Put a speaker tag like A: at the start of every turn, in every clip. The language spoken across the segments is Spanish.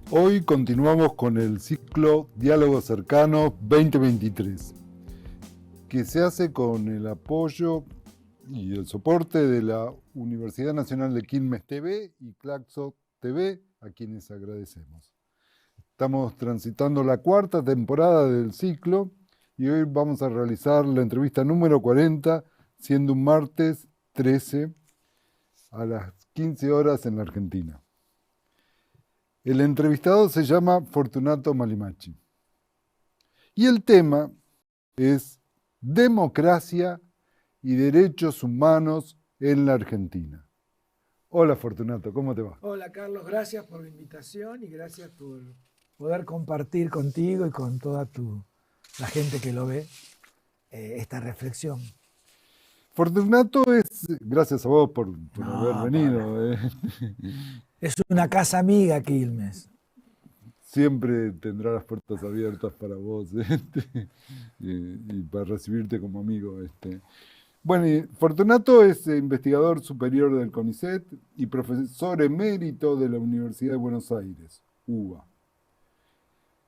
A: Hoy continuamos con el ciclo Diálogos Cercanos 2023, que se hace con el apoyo y el soporte de la Universidad Nacional de Quilmes TV y Claxo TV, a quienes agradecemos. Estamos transitando la cuarta temporada del ciclo y hoy vamos a realizar la entrevista número 40, siendo un martes 13 a las 15 horas en la Argentina. El entrevistado se llama Fortunato Malimachi. Y el tema es democracia y derechos humanos en la Argentina. Hola Fortunato, ¿cómo te va?
B: Hola Carlos, gracias por la invitación y gracias por poder compartir contigo y con toda la gente que lo ve esta reflexión.
A: Fortunato gracias a vos por haber
B: No,
A: venido.
B: Es una casa amiga, Quilmes.
A: Siempre tendrá las puertas abiertas para vos y para recibirte como amigo. Bueno, y Fortunato es investigador superior del CONICET y profesor emérito de la Universidad de Buenos Aires, UBA.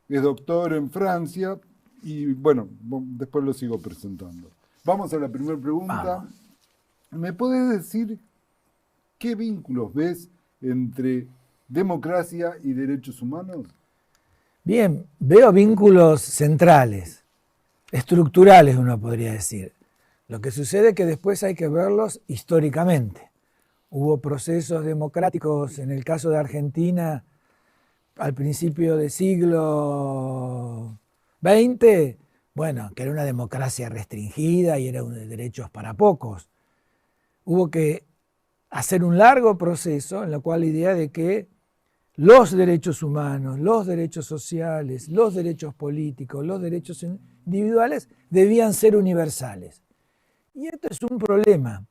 A: Es doctor en Francia y bueno, después lo sigo presentando. Vamos a la primera pregunta.
B: Vamos.
A: ¿Me podés decir qué vínculos ves entre democracia y derechos humanos?
B: Bien, veo vínculos centrales, estructurales uno podría decir. Lo que sucede es que después hay que verlos históricamente. Hubo procesos democráticos, en el caso de Argentina, al principio del siglo XX, bueno, que era una democracia restringida y era de derechos para pocos. Hubo que hacer un largo proceso en el cual la idea de que los derechos humanos, los derechos sociales, los derechos políticos, los derechos individuales debían ser universales. Y esto es un problema,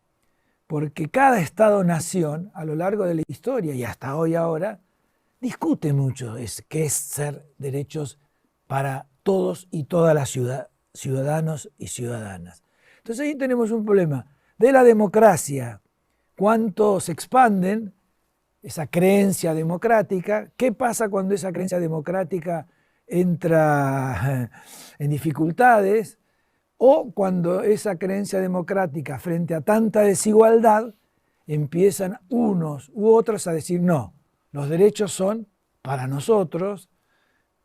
B: porque cada Estado-nación a lo largo de la historia y hasta hoy ahora discute mucho qué es ser derechos para todos y todas las ciudadanos y ciudadanas. Entonces ahí tenemos un problema de la democracia, cuánto se expanden esa creencia democrática, qué pasa cuando esa creencia democrática entra en dificultades, o cuando esa creencia democrática frente a tanta desigualdad empiezan unos u otros a decir no, los derechos son para nosotros,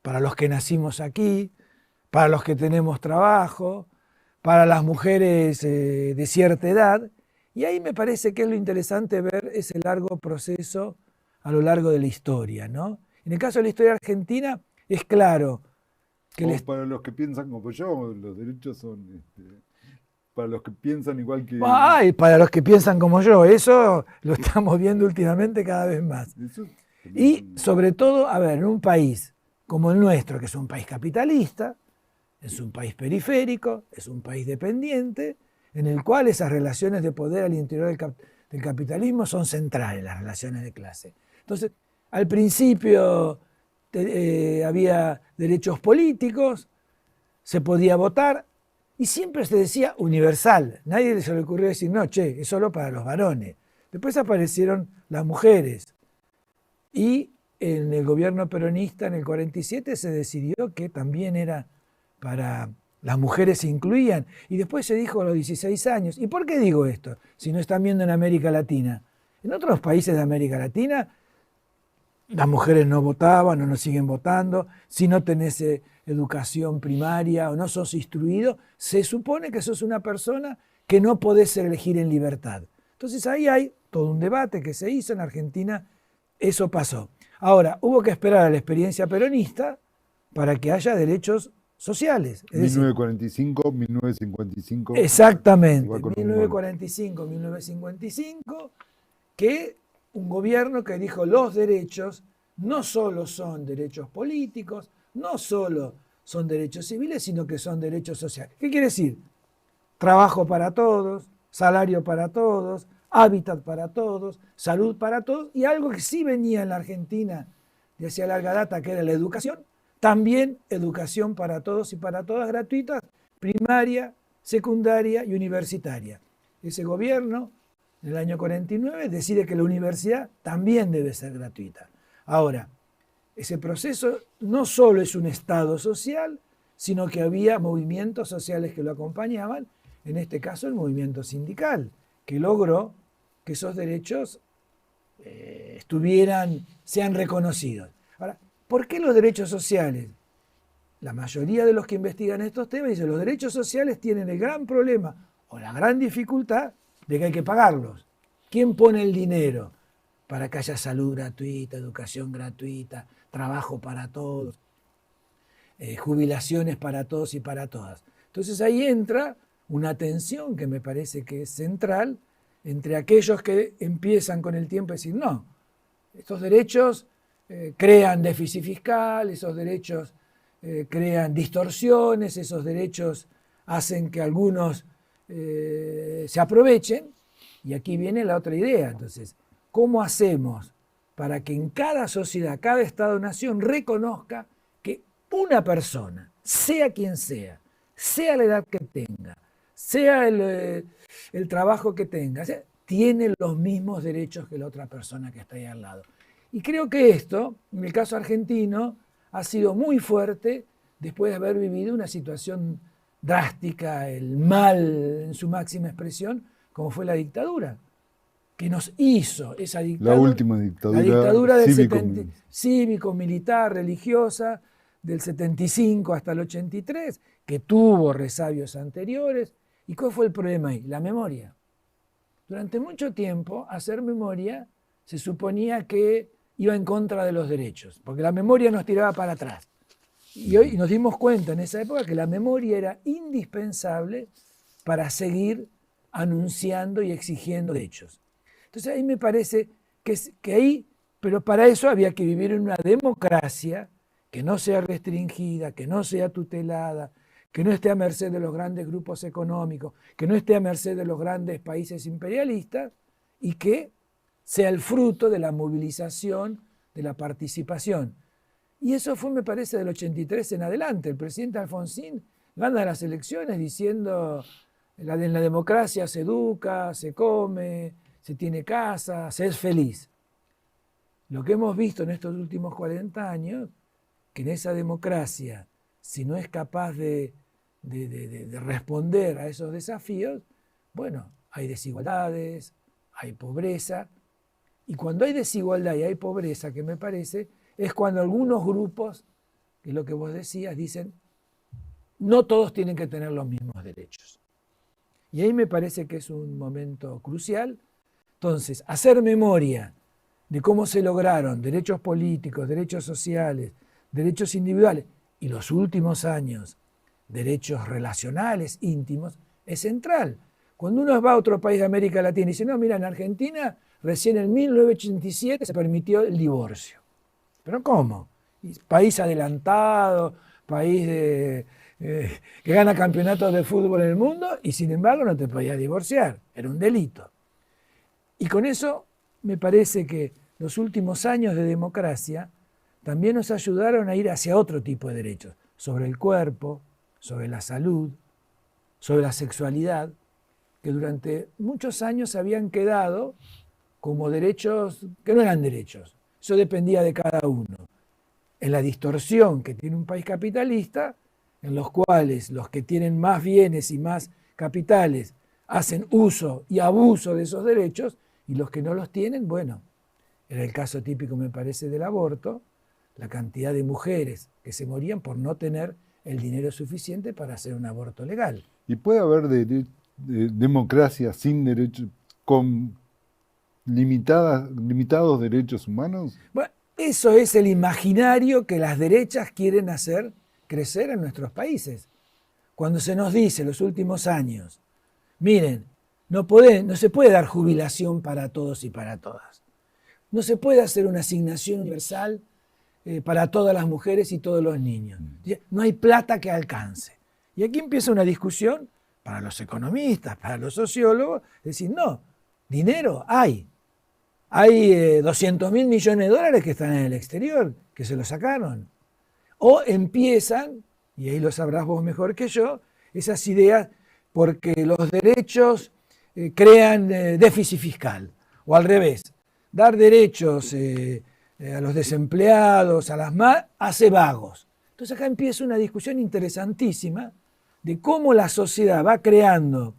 B: para los que nacimos aquí, para los que tenemos trabajo, para las mujeres de cierta edad. Y ahí me parece que es lo interesante ver ese largo proceso a lo largo de la historia, ¿no? En el caso de la historia argentina es claro que
A: para los que piensan como yo, los derechos son para los que piensan igual que...
B: Ay, para los que piensan como yo, eso lo estamos viendo últimamente cada vez más. Y sobre todo, a ver, en un país como el nuestro, que es un país capitalista, es un país periférico, es un país dependiente, en el cual esas relaciones de poder al interior del capitalismo son centrales, las relaciones de clase. Entonces, al principio había derechos políticos, se podía votar, y siempre se decía universal. Nadie se le ocurrió decir, no, che, es solo para los varones. Después aparecieron las mujeres. Y en el gobierno peronista, en el 47, se decidió que también era para las mujeres se incluían. Y después se dijo a los 16 años. ¿Y por qué digo esto? Si no están viendo en América Latina. En otros países de América Latina, las mujeres no votaban o no siguen votando. Si no tenés educación primaria o no sos instruido, se supone que sos una persona que no podés elegir en libertad. Entonces ahí hay todo un debate que se hizo en Argentina, eso pasó. Ahora, hubo que esperar a la experiencia peronista para que haya derechos sociales.
A: 1945, 1955.
B: Exactamente, 1945, 1955, que un gobierno que dijo los derechos no solo son derechos políticos, no solo son derechos civiles, sino que son derechos sociales. ¿Qué quiere decir? Trabajo para todos, salario para todos, hábitat para todos, salud para todos, y algo que sí venía en la Argentina de hacía larga data, que era la educación, también educación para todos y para todas gratuitas, primaria, secundaria y universitaria. Ese gobierno, en el año 49, decide que la universidad también debe ser gratuita. Ahora, ese proceso no solo es un Estado social, sino que había movimientos sociales que lo acompañaban, en este caso el movimiento sindical, que logró que esos derechos sean reconocidos. Ahora, ¿por qué los derechos sociales? La mayoría de los que investigan estos temas dicen que los derechos sociales tienen el gran problema o la gran dificultad de que hay que pagarlos. ¿Quién pone el dinero para que haya salud gratuita, educación gratuita, trabajo para todos, jubilaciones para todos y para todas? Entonces ahí entra una tensión que me parece que es central entre aquellos que empiezan con el tiempo a decir, no, estos derechos crean déficit fiscal, esos derechos crean distorsiones, esos derechos hacen que algunos se aprovechen, y aquí viene la otra idea. Entonces, ¿cómo hacemos para que en cada sociedad, cada Estado-nación reconozca que una persona, sea quien sea la edad que tenga, sea el trabajo que tenga, tiene los mismos derechos que la otra persona que está ahí al lado? Y creo que esto, en el caso argentino, ha sido muy fuerte después de haber vivido una situación drástica, el mal en su máxima expresión, como fue la dictadura, que nos hizo esa dictadura.
A: La última dictadura,
B: la dictadura del cívico-militar, religiosa, del 75 hasta el 83, que tuvo resabios anteriores. ¿Y cuál fue el problema ahí? La memoria. Durante mucho tiempo, hacer memoria se suponía que iba en contra de los derechos, porque la memoria nos tiraba para atrás. Y hoy nos dimos cuenta en esa época que la memoria era indispensable para seguir anunciando y exigiendo derechos. Entonces ahí me parece que ahí, pero para eso había que vivir en una democracia que no sea restringida, que no sea tutelada, que no esté a merced de los grandes grupos económicos, que no esté a merced de los grandes países imperialistas, y que sea el fruto de la movilización, de la participación. Y eso fue, me parece, del 83 en adelante. El presidente Alfonsín gana las elecciones diciendo: en la democracia se educa, se come, se tiene casa, se es feliz. Lo que hemos visto en estos últimos 40 años, que en esa democracia, si no es capaz de responder a esos desafíos, bueno, hay desigualdades, hay pobreza. Y cuando hay desigualdad y hay pobreza, que me parece, es cuando algunos grupos, que es lo que vos decías, dicen, no todos tienen que tener los mismos derechos. Y ahí me parece que es un momento crucial. Entonces, hacer memoria de cómo se lograron derechos políticos, derechos sociales, derechos individuales, y los últimos años, derechos relacionales, íntimos, es central. Cuando uno va a otro país de América Latina y dice, no, mira, en Argentina recién en 1987 se permitió el divorcio. ¿Pero cómo? País adelantado, país que gana campeonatos de fútbol en el mundo, y sin embargo no te podías divorciar, era un delito. Y con eso me parece que los últimos años de democracia también nos ayudaron a ir hacia otro tipo de derechos, sobre el cuerpo, sobre la salud, sobre la sexualidad, que durante muchos años habían quedado como derechos que no eran derechos. Eso dependía de cada uno. En la distorsión que tiene un país capitalista, en los cuales los que tienen más bienes y más capitales hacen uso y abuso de esos derechos, y los que no los tienen, bueno, era el caso típico, me parece, del aborto, la cantidad de mujeres que se morían por no tener el dinero suficiente para hacer un aborto legal.
A: ¿Y puede haber democracia sin derechos, con limitados derechos humanos?
B: Bueno, eso es el imaginario que las derechas quieren hacer crecer en nuestros países. Cuando se nos dice en los últimos años, miren, no se puede dar jubilación para todos y para todas. No se puede hacer una asignación universal para todas las mujeres y todos los niños. No hay plata que alcance. Y aquí empieza una discusión para los economistas, para los sociólogos, decir, no, dinero hay. Hay 200.000 millones de dólares que están en el exterior, que se los sacaron. O empiezan, y ahí lo sabrás vos mejor que yo, esas ideas porque los derechos crean déficit fiscal. O al revés, dar derechos a los desempleados, a las más, hace vagos. Entonces acá empieza una discusión interesantísima de cómo la sociedad va creando,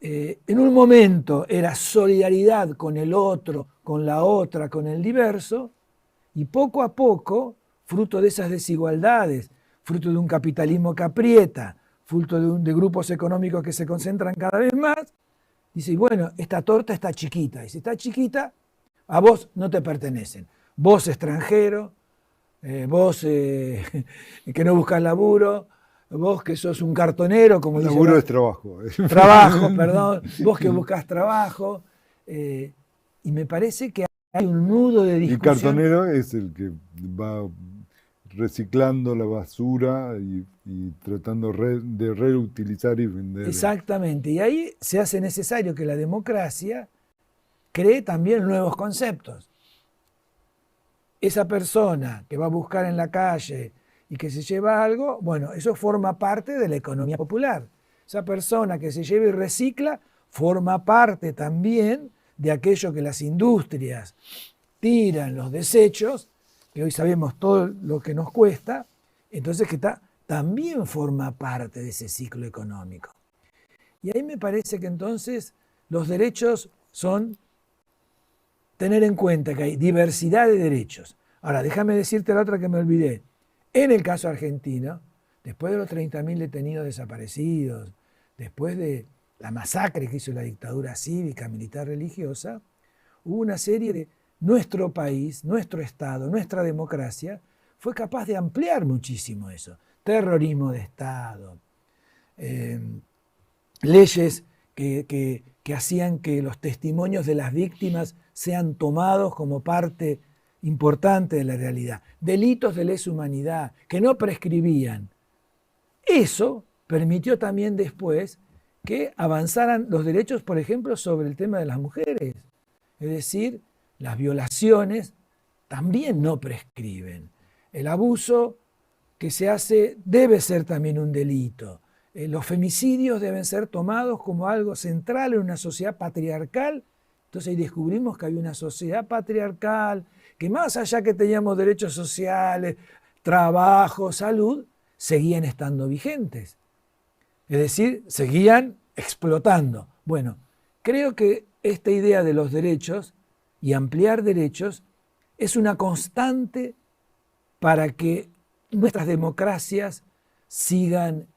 B: en un momento era solidaridad con el otro, con la otra, con el diverso, y poco a poco, fruto de esas desigualdades, fruto de un capitalismo que aprieta, fruto de grupos económicos que se concentran cada vez más, dice, bueno, esta torta está chiquita, y si está chiquita, a vos no te pertenecen. Vos extranjero, vos que no buscas laburo, vos que sos un cartonero, como dice.
A: Laburo es trabajo.
B: Trabajo, perdón. Vos que buscas trabajo. Y me parece que hay un nudo de discusión.
A: El cartonero es el que va reciclando la basura y tratando de reutilizar y vender.
B: Exactamente. Y ahí se hace necesario que la democracia cree también nuevos conceptos. Esa persona que va a buscar en la calle y que se lleva algo, bueno, eso forma parte de la economía popular. Esa persona que se lleva y recicla forma parte también de aquello que las industrias tiran, los desechos, que hoy sabemos todo lo que nos cuesta, entonces que también forma parte de ese ciclo económico. Y ahí me parece que entonces los derechos son tener en cuenta que hay diversidad de derechos. Ahora, déjame decirte la otra que me olvidé. En el caso argentino, después de los 30.000 detenidos desaparecidos, después de la masacre que hizo la dictadura cívica, militar, religiosa, hubo una serie de... Nuestro país, nuestro Estado, nuestra democracia, fue capaz de ampliar muchísimo eso. Terrorismo de Estado, leyes que hacían que los testimonios de las víctimas sean tomados como parte importante de la realidad. Delitos de lesa humanidad que no prescribían. Eso permitió también después que avanzaran los derechos, por ejemplo, sobre el tema de las mujeres. Es decir, las violaciones también no prescriben. El abuso que se hace debe ser también un delito. Los femicidios deben ser tomados como algo central en una sociedad patriarcal. Entonces ahí descubrimos que había una sociedad patriarcal, que más allá que teníamos derechos sociales, trabajo, salud, seguían estando vigentes. Es decir, seguían explotando. Bueno, creo que esta idea de los derechos y ampliar derechos es una constante para que nuestras democracias sigan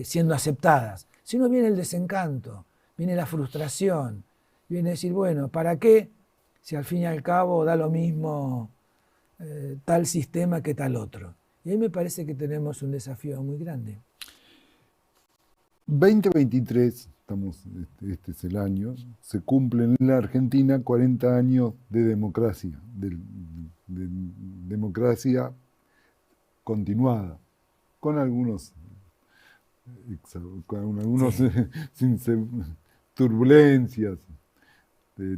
B: siendo aceptadas. Si no, viene el desencanto, viene la frustración, viene a decir, bueno, ¿para qué? Si al fin y al cabo da lo mismo tal sistema que tal otro. Y ahí me parece que tenemos un desafío muy grande.
A: 2023, este es el año, se cumplen en la Argentina 40 años de democracia, de democracia continuada, con algunos turbulencias,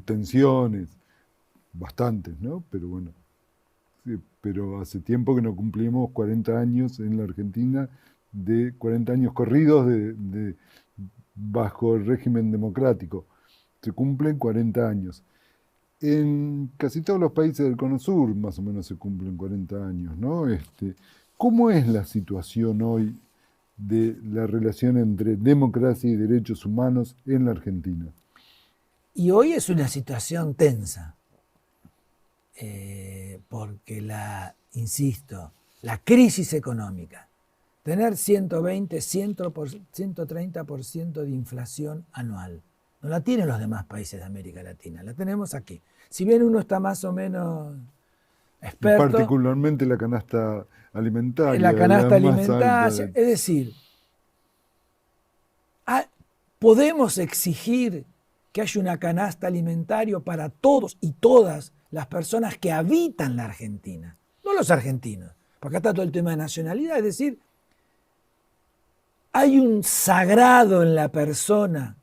A: tensiones, bastantes, ¿no? Pero bueno, sí, pero hace tiempo que no cumplimos 40 años en la Argentina, de 40 años corridos bajo el régimen democrático. Se cumplen 40 años. En casi todos los países del Cono Sur más o menos se cumplen 40 años, ¿no? ¿Cómo es la situación hoy de la relación entre democracia y derechos humanos en la Argentina?
B: Y hoy es una situación tensa, porque insisto, la crisis económica, tener 120, 130% de inflación anual, no la tienen los demás países de América Latina, la tenemos aquí. Si bien uno está más o menos experto...
A: Particularmente la canasta alimentaria.
B: La canasta alimentaria, es decir, podemos exigir que haya una canasta alimentaria para todos y todas las personas que habitan la Argentina, no los argentinos, porque acá está todo el tema de nacionalidad, es decir, hay un sagrado en la persona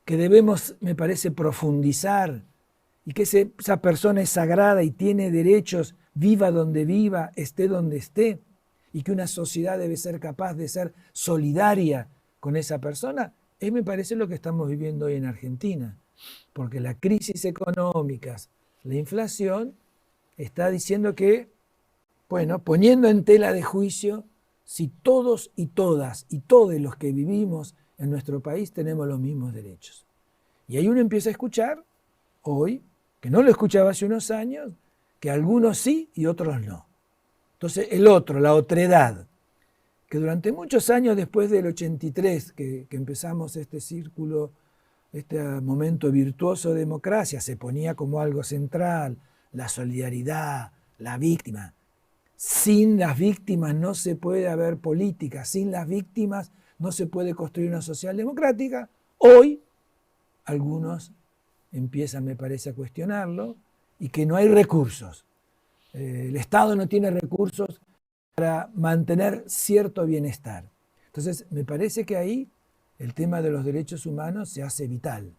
B: que debemos, me parece, profundizar, y que esa persona es sagrada y tiene derechos, viva donde viva, esté donde esté, y que una sociedad debe ser capaz de ser solidaria con esa persona, me parece lo que estamos viviendo hoy en Argentina, porque la crisis económica, la inflación, está diciendo que, bueno, poniendo en tela de juicio si todos y todas y todos los que vivimos en nuestro país tenemos los mismos derechos. Y ahí uno empieza a escuchar hoy, que no lo escuchaba hace unos años, que algunos sí y otros no. Entonces el otro, la otredad, que durante muchos años después del 83, que empezamos este círculo, este momento virtuoso de democracia, se ponía como algo central, la solidaridad, la víctima. Sin las víctimas no se puede haber política, sin las víctimas no se puede construir una sociedad democrática. Hoy algunos empiezan, me parece, a cuestionarlo y que no hay recursos. El Estado no tiene recursos para mantener cierto bienestar. Entonces, me parece que ahí el tema de los derechos humanos se hace vital,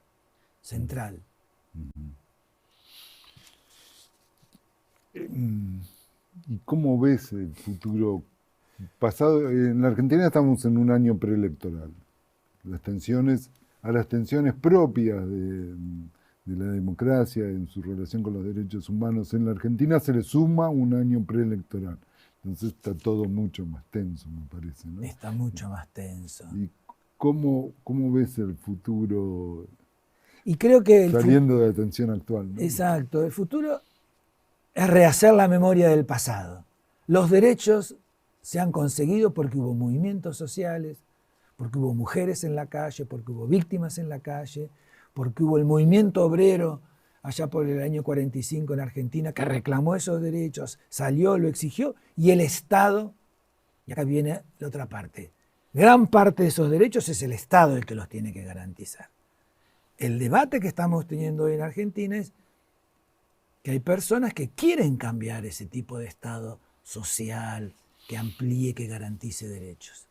B: central.
A: ¿Y cómo ves el futuro pasado? En la Argentina estamos en un año preelectoral. A las tensiones propias de la democracia en su relación con los derechos humanos en la Argentina se le suma un año preelectoral. Entonces está todo mucho más tenso, me parece, ¿no?
B: Está mucho más tenso.
A: ¿Y cómo ves el futuro
B: y creo que
A: saliendo de la tensión actual, ¿no?
B: Exacto. El futuro es rehacer la memoria del pasado. Los derechos se han conseguido porque hubo movimientos sociales, porque hubo mujeres en la calle, porque hubo víctimas en la calle, porque hubo el movimiento obrero allá por el año 45 en Argentina que reclamó esos derechos, salió, lo exigió, y el Estado, y acá viene la otra parte, gran parte de esos derechos es el Estado el que los tiene que garantizar. El debate que estamos teniendo hoy en Argentina es que hay personas que quieren cambiar ese tipo de Estado social, que amplíe, que garantice derechos.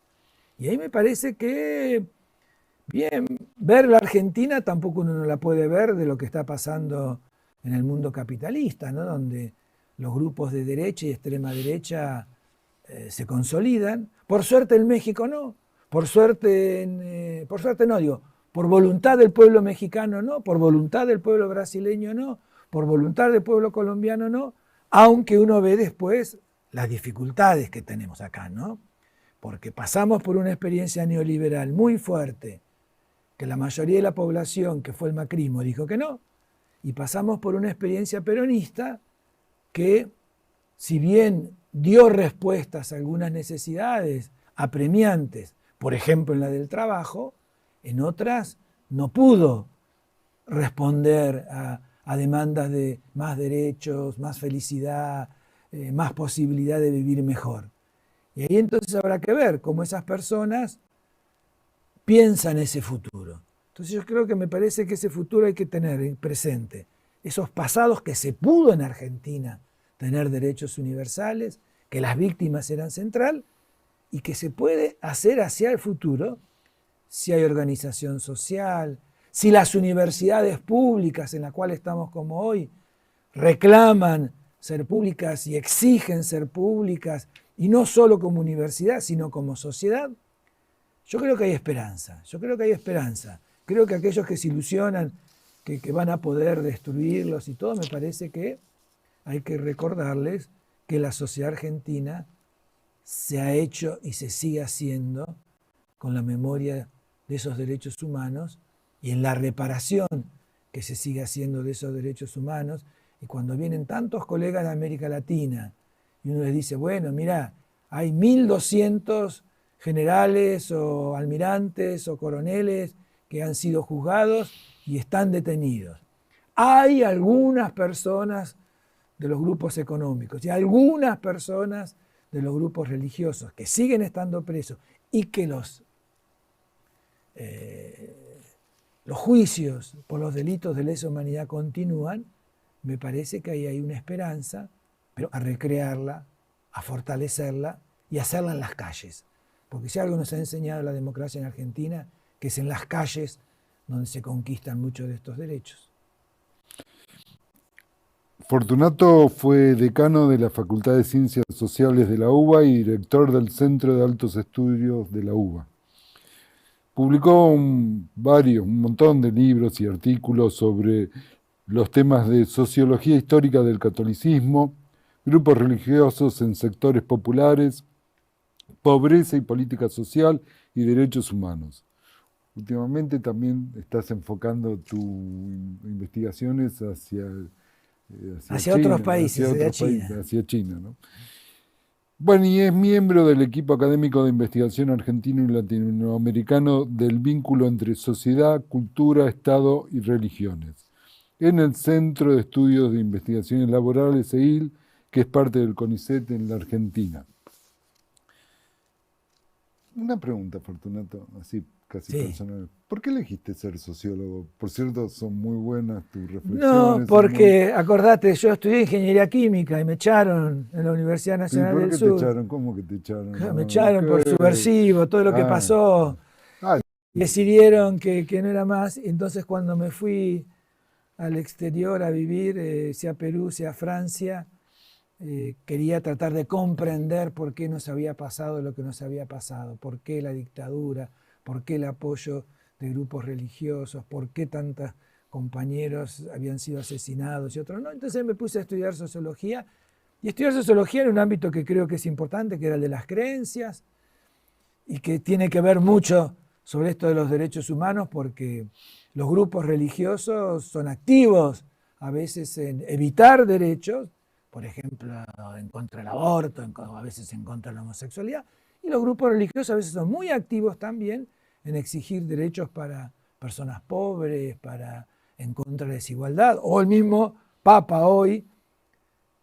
B: Y ahí me parece que, bien, ver la Argentina tampoco uno no la puede ver de lo que está pasando en el mundo capitalista, ¿no? Donde los grupos de derecha y extrema derecha se consolidan. Por suerte en México no, por suerte no, digo, por voluntad del pueblo mexicano no, por voluntad del pueblo brasileño no, por voluntad del pueblo colombiano no, aunque uno ve después las dificultades que tenemos acá, ¿no? Porque pasamos por una experiencia neoliberal muy fuerte, que la mayoría de la población, que fue el macrismo, dijo que no, y pasamos por una experiencia peronista que, si bien dio respuestas a algunas necesidades apremiantes, por ejemplo en la del trabajo, en otras no pudo responder a demandas de más derechos, más felicidad, más posibilidad de vivir mejor. Y ahí entonces habrá que ver cómo esas personas piensan ese futuro. Entonces yo creo que me parece que ese futuro hay que tener presente. Esos pasados que se pudo en Argentina tener derechos universales, que las víctimas eran central y que se puede hacer hacia el futuro si hay organización social, si las universidades públicas en las cuales estamos como hoy reclaman ser públicas y exigen ser públicas, y no solo como universidad, sino como sociedad. Yo creo que hay esperanza, Creo que aquellos que se ilusionan que van a poder destruirlos y todo, me parece que hay que recordarles que la sociedad argentina se ha hecho y se sigue haciendo con la memoria de esos derechos humanos y en la reparación que se sigue haciendo de esos derechos humanos. Y cuando vienen tantos colegas de América Latina y uno les dice, bueno, mira, hay 1.200 generales o almirantes o coroneles que han sido juzgados y están detenidos. Hay algunas personas de los grupos económicos y algunas personas de los grupos religiosos que siguen estando presos y que los juicios por los delitos de lesa humanidad continúan. Me parece que ahí hay una esperanza, pero a recrearla, a fortalecerla y hacerla en las calles. Porque si algo nos ha enseñado la democracia en Argentina, que es en las calles donde se conquistan muchos de estos derechos.
A: Fortunato fue decano de la Facultad de Ciencias Sociales de la UBA y director del Centro de Altos Estudios de la UBA. Publicó un montón de libros y artículos sobre los temas de sociología histórica del catolicismo grupos religiosos en sectores populares, pobreza y política social y derechos humanos. Últimamente también estás enfocando tus investigaciones
B: hacia otros países,
A: hacia China, ¿no? Bueno, y es miembro del equipo académico de investigación argentino y latinoamericano del vínculo entre sociedad, cultura, Estado y religiones, en el Centro de Estudios de Investigaciones Laborales, CEIL, que es parte del CONICET en la Argentina. Una pregunta, Fortunato, así casi personal. ¿Por qué elegiste ser sociólogo? Por cierto, son muy buenas tus reflexiones.
B: No, porque, acordate, yo estudié ingeniería química y me echaron en la Universidad Nacional del Sur.
A: ¿Por qué te echaron? ¿Cómo que te echaron?
B: Me echaron por subversivo, todo lo que pasó. Decidieron que no era más. Entonces, cuando me fui al exterior a vivir, sea Perú, sea Francia, quería tratar de comprender por qué nos había pasado lo que nos había pasado, por qué la dictadura, por qué el apoyo de grupos religiosos, por qué tantos compañeros habían sido asesinados y otros no. Entonces me puse a estudiar sociología, y estudiar sociología en un ámbito que creo que es importante, que era el de las creencias, y que tiene que ver mucho sobre esto de los derechos humanos, porque los grupos religiosos son activos a veces en evitar derechos, por ejemplo, en contra del aborto, a veces en contra de la homosexualidad, y los grupos religiosos a veces son muy activos también en exigir derechos para personas pobres, en contra de la desigualdad, o el mismo Papa hoy,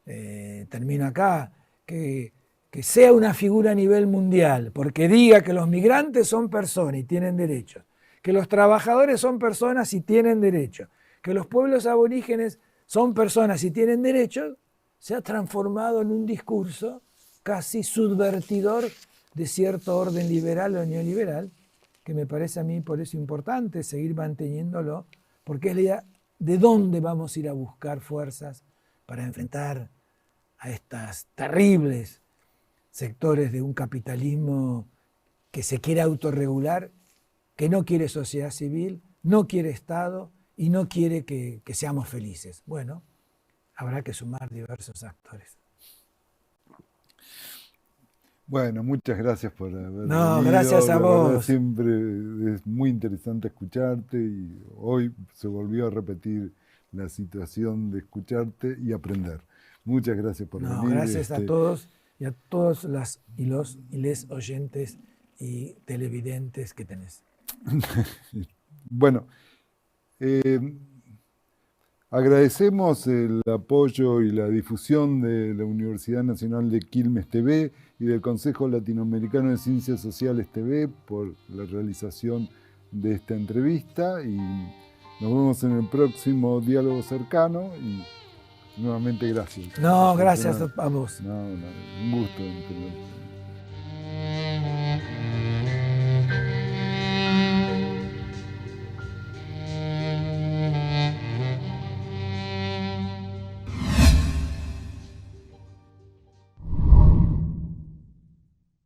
B: termino acá, que sea una figura a nivel mundial, porque diga que los migrantes son personas y tienen derechos, que los trabajadores son personas y tienen derechos, que los pueblos aborígenes son personas y tienen derechos, se ha transformado en un discurso casi subvertidor de cierto orden liberal o neoliberal, que me parece a mí por eso importante seguir manteniéndolo, porque es la idea de dónde vamos a ir a buscar fuerzas para enfrentar a estas terribles sectores de un capitalismo que se quiere autorregular, que no quiere sociedad civil, no quiere Estado y no quiere que seamos felices. Bueno, habrá que sumar diversos actores.
A: Bueno, muchas gracias por haber
B: No,
A: venido.
B: gracias a vos.
A: Siempre es muy interesante escucharte, y hoy se volvió a repetir la situación de escucharte y aprender. Muchas gracias por venir.
B: Gracias a todos y a todos los oyentes y televidentes que tenés.
A: Bueno, agradecemos el apoyo y la difusión de la Universidad Nacional de Quilmes TV y del Consejo Latinoamericano de Ciencias Sociales TV por la realización de esta entrevista, y nos vemos en el próximo Diálogo Cercano, y nuevamente gracias.
B: No, gracias a vos.
A: No, un gusto.